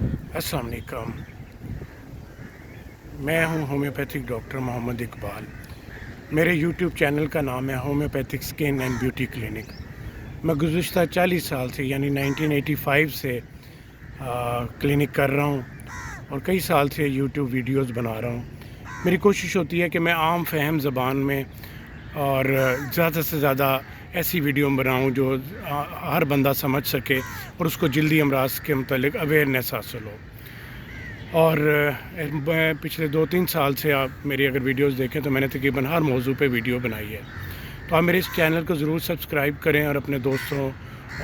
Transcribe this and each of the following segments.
अस्सलाम वालेकुम। मैं हूं होम्योपैथिक डॉक्टर मोहम्मद इकबाल। मेरे यूट्यूब चैनल का नाम है homeopathic skin and beauty clinic. मैं गुज़िश्ता 40 साल से यानी 1985 से क्लिनिक कर रहा हूं और कई साल से यूट्यूब वीडियोस बना रहा हूं। मेरी कोशिश होती है कि मैं आम फहम ज़बान में और ज़्यादा से ज़्यादा ऐसी वीडियो बनाऊं जो हर बंदा समझ सके और उसको जल्दी अमराज के मतलब अवेयरनेस हासिल हो। और मैं पिछले 2-3 साल से आप मेरी अगर वीडियोस देखें तो मैंने तकरीबन हर मौजू पे वीडियो बनाई है। तो आप मेरे इस चैनल को ज़रूर सब्सक्राइब करें और अपने दोस्तों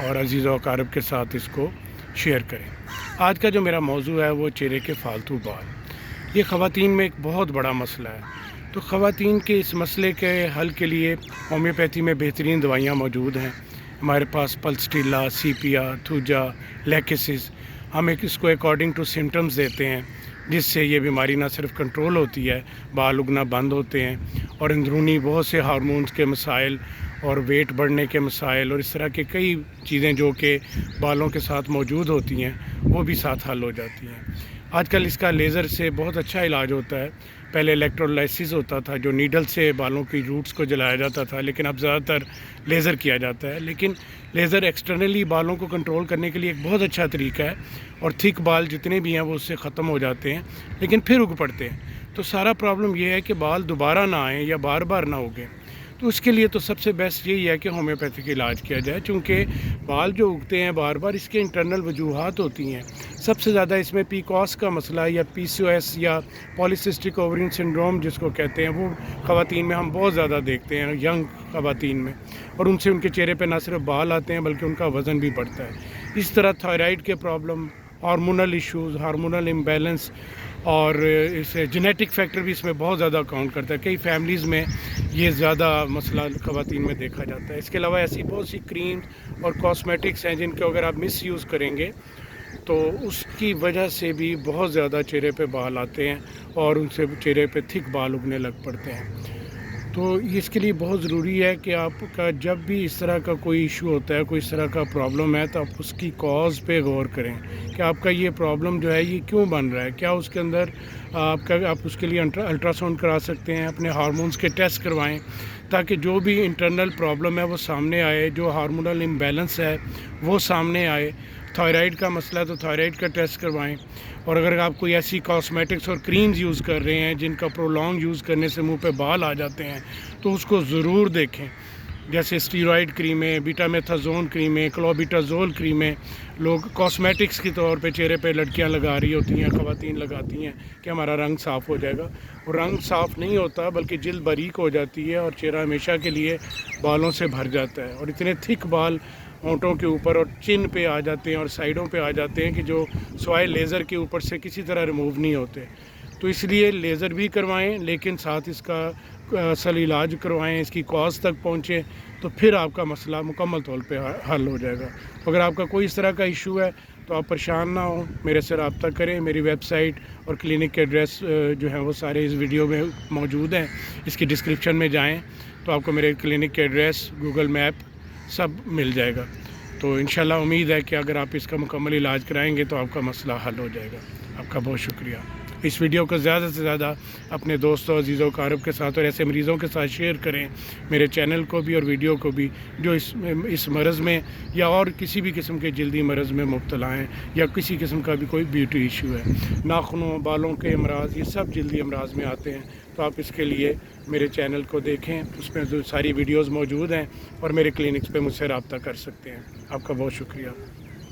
और अजीज़ व अकारब के साथ इसको शेयर करें। आज का जो मेरा मौजू है वो चेहरे के फालतू बाल। ये ख़वातीन में एक बहुत बड़ा मसला है। तो ख़वातीन के इस मसले के हल के लिए होम्योपैथी में बेहतरीन दवाइयाँ मौजूद हैं। हमारे पास पल्सटीला, सीपिया, थूजा, लैकेसिस। हम इसको अकॉर्डिंग टू सिम्टम्स देते हैं, जिससे ये बीमारी ना सिर्फ कंट्रोल होती है, बाल उगना बंद होते हैं और अंदरूनी बहुत से हार्मोन्स के मसाइल और वेट बढ़ने के मसाइल और इस तरह के कई चीज़ें जो कि बालों के साथ मौजूद होती हैं वो भी साथ हल हो जाती हैं। आजकल इसका लेज़र से बहुत अच्छा इलाज होता है। पहले इलेक्ट्रोलाइसिस होता था जो नीडल से बालों की रूट्स को जलाया जाता था, लेकिन अब ज़्यादातर लेज़र किया जाता है। लेकिन लेज़र एक्सटर्नली बालों को कंट्रोल करने के लिए एक बहुत अच्छा तरीका है और थिक बाल जितने भी हैं वो उससे ख़त्म हो जाते हैं, लेकिन फिर उग पड़ते हैं। तो सारा प्रॉब्लम ये है कि बाल दोबारा ना आएँ या बार बार ना उगें। तो उसके लिए तो सबसे बेस्ट यही है कि होम्योपैथिक इलाज किया जाए, चूँकि बाल जो उगते हैं बार बार इसके इंटरनल वजूहात होती हैं। सबसे ज़्यादा इसमें पीकॉस का मसला या पीसीओएस या पॉलीसिस्टिक ओवरियन सिंड्रोम जिसको कहते हैं, वो ख़वातीन में हम बहुत ज़्यादा देखते हैं, यंग ख़वातीन में। और उनसे उनके चेहरे पे ना सिर्फ बाल आते हैं बल्कि उनका वज़न भी बढ़ता है। इस तरह थायराइड के problem, hormonal issues, hormonal imbalance और इस जेनेटिक फैक्टर भी इसमें बहुत ज़्यादा काउंट करता है। कई फैमिलीज़ में ये ज़्यादा मसला ख़वातीन में देखा जाता है। इसके अलावा ऐसी बहुत सी क्रीम और कॉस्मेटिक्स हैं जिनको अगर आप मिस यूज़ करेंगे तो उसकी वजह से भी बहुत ज़्यादा चेहरे पे बाल आते हैं और उनसे चेहरे पे थिक बाल उगने लग पड़ते हैं। तो इसके लिए बहुत ज़रूरी है कि आपका जब भी इस तरह का कोई इशू होता है, कोई इस तरह का प्रॉब्लम है, तो आप उसकी कॉज़ पे गौर करें कि आपका ये प्रॉब्लम जो है ये क्यों बन रहा है। क्या उसके अंदर आप उसके लिए अल्ट्रासाउंड करा सकते हैं, अपने हार्मोन्स के टेस्ट करवाएं ताकि जो भी इंटरनल प्रॉब्लम है वो सामने आए, जो हार्मोनल इम्बैलेंस है वो सामने आए। थायराइड का मसला है तो थायराइड का टेस्ट करवाएं। और अगर आप कोई ऐसी कॉस्मेटिक्स और क्रीम्स यूज़ कर रहे हैं जिनका प्रोलॉन्ग यूज़ करने से मुंह पे बाल आ जाते हैं तो उसको ज़रूर देखें। जैसे स्टीरॉयड क्रीमें, बीटामेथाजोन क्रीमें, क्लोबिटाजोल क्रीमें लोग कॉस्मेटिक्स के तौर पे चेहरे पे लड़कियां लगा रही होती हैं, ख़वातीन लगाती हैं कि हमारा रंग साफ़ हो जाएगा। वो रंग साफ़ नहीं होता बल्कि जिल्द बारीक हो जाती है और चेहरा हमेशा के लिए बालों से भर जाता है और इतने थिक बाल होंठों के ऊपर और चिन पे आ जाते हैं और साइडों पे आ जाते हैं कि जो सवाए लेज़र के ऊपर से किसी तरह रिमूव नहीं होते। तो इसलिए लेज़र भी करवाएं, लेकिन साथ इसका असल इलाज करवाएं, इसकी कॉज तक पहुँचें, तो फिर आपका मसला मुकम्मल तौर पे हल हो जाएगा। तो अगर आपका कोई इस तरह का इशू है तो आप परेशान ना हो, मेरे से रब्ता करें। मेरी वेबसाइट और क्लिनिक के एड्रेस जो हैं वो सारे इस वीडियो में मौजूद हैं। इसकी डिस्क्रिप्शन में जाएँ तो आपको मेरे क्लिनिक के एड्रेस, गूगल मैप सब मिल जाएगा। तो इंशाल्लाह उम्मीद है कि अगर आप इसका मुकम्मल इलाज कराएंगे तो आपका मसला हल हो जाएगा। आपका बहुत शुक्रिया। इस वीडियो को ज़्यादा से ज़्यादा अपने दोस्तों, अजीज़ों, कारब के साथ और ऐसे मरीज़ों के साथ शेयर करें, मेरे चैनल को भी और वीडियो को भी, जो इस मरज़ में या और किसी भी किस्म के जल्दी मरज़ में मुब्तला हैं या किसी किस्म का भी कोई ब्यूटी इशू है। नाखूनों, बालों के अमराज, ये सब जल्दी अमराज में आते हैं। तो आप इसके लिए मेरे चैनल को देखें, उसमें जो सारी वीडियोज़ मौजूद हैं और मेरे क्लिनिक्स पर मुझसे रब्ता कर सकते हैं। आपका बहुत शुक्रिया।